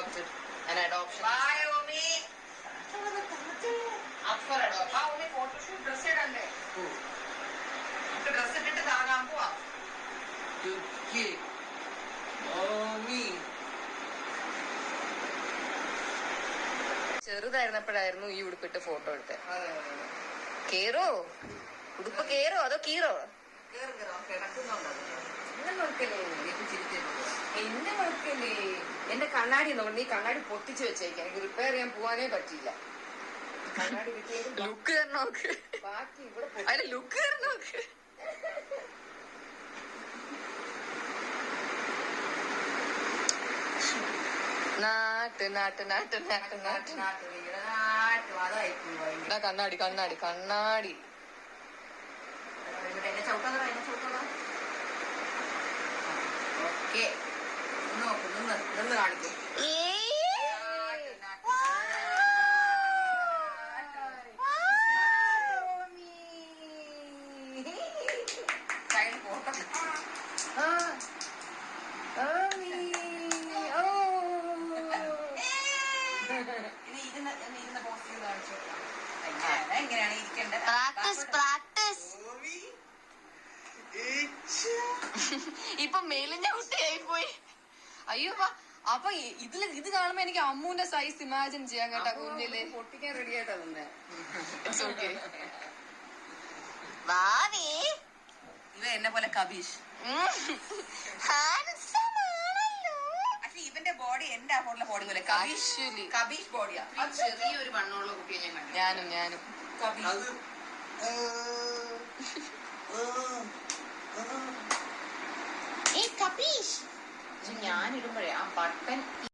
adopted. An adoption. Bye, Omi. Up for adoption. Omi photoshoot dress idande. Who? Dress ഇട്ടിട്ട് താകാൻ പോവാ. Okay. Mommy. ചെറുതായിരുന്നപ്പോഴായിരുന്നു ഈ ഉടുപ്പിട്ട് photo എടുത്തത്. കേറോ ഉടുപ്പ് കേറോ അതോ കീറോ? എന്നെ നോക്കലേ എന്റെ കണ്ണാടി നോക്കണം. നീ കണ്ണാടി പൊട്ടിച്ചു വെച്ചേക്കാം. എനിക്ക് റിപ്പയർ ചെയ്യാൻ പോവാനേ പറ്റിയില്ല. കണ്ണാടി ലുക്ക് നോക്ക്. ബാക്കി ഇവിടെ അതിന്റെ ലുക്ക് നോക്ക്. നാട്ട് നാട്ട് നാട്ട് നാട്ട് നാട്ട് കണ്ണാടി കണ്ണാടി കണ്ണാടി ഓക്കെ നോക്ക് നിന്ന് കാണിക്കും. എങ്ങനെയാണ് ഇരിക്കേണ്ടത്? ഇപ്പൊ മെലിഞ്ഞ കുട്ടിയായി പോയി. അയ്യോ അപ്പൊ ഇത് കാണുമ്പോ എനിക്ക് അമ്മൂന്റെ സൈസ് ഇമാജിൻ ചെയ്യാൻ കേട്ടാ. കുഞ്ഞില് പൊട്ടിക്കാൻ റെഡി ആയിട്ടാ തന്നെ. ഇവ എന്നെ പോലെ കബീഷ്. ഇവന്റെ ബോഡി എന്റെ അപ്പോഴുള്ള ബോഡി പോലെ കബീഷ് ബോഡിയാ. ചെറിയൊരു വണ്ണമുള്ള കുട്ടിയെ ഞാൻ കണ്ടു. ഞാനും കബീഷ്. ഞാനിടുമ്പോഴേ ആ ബട്ടൺ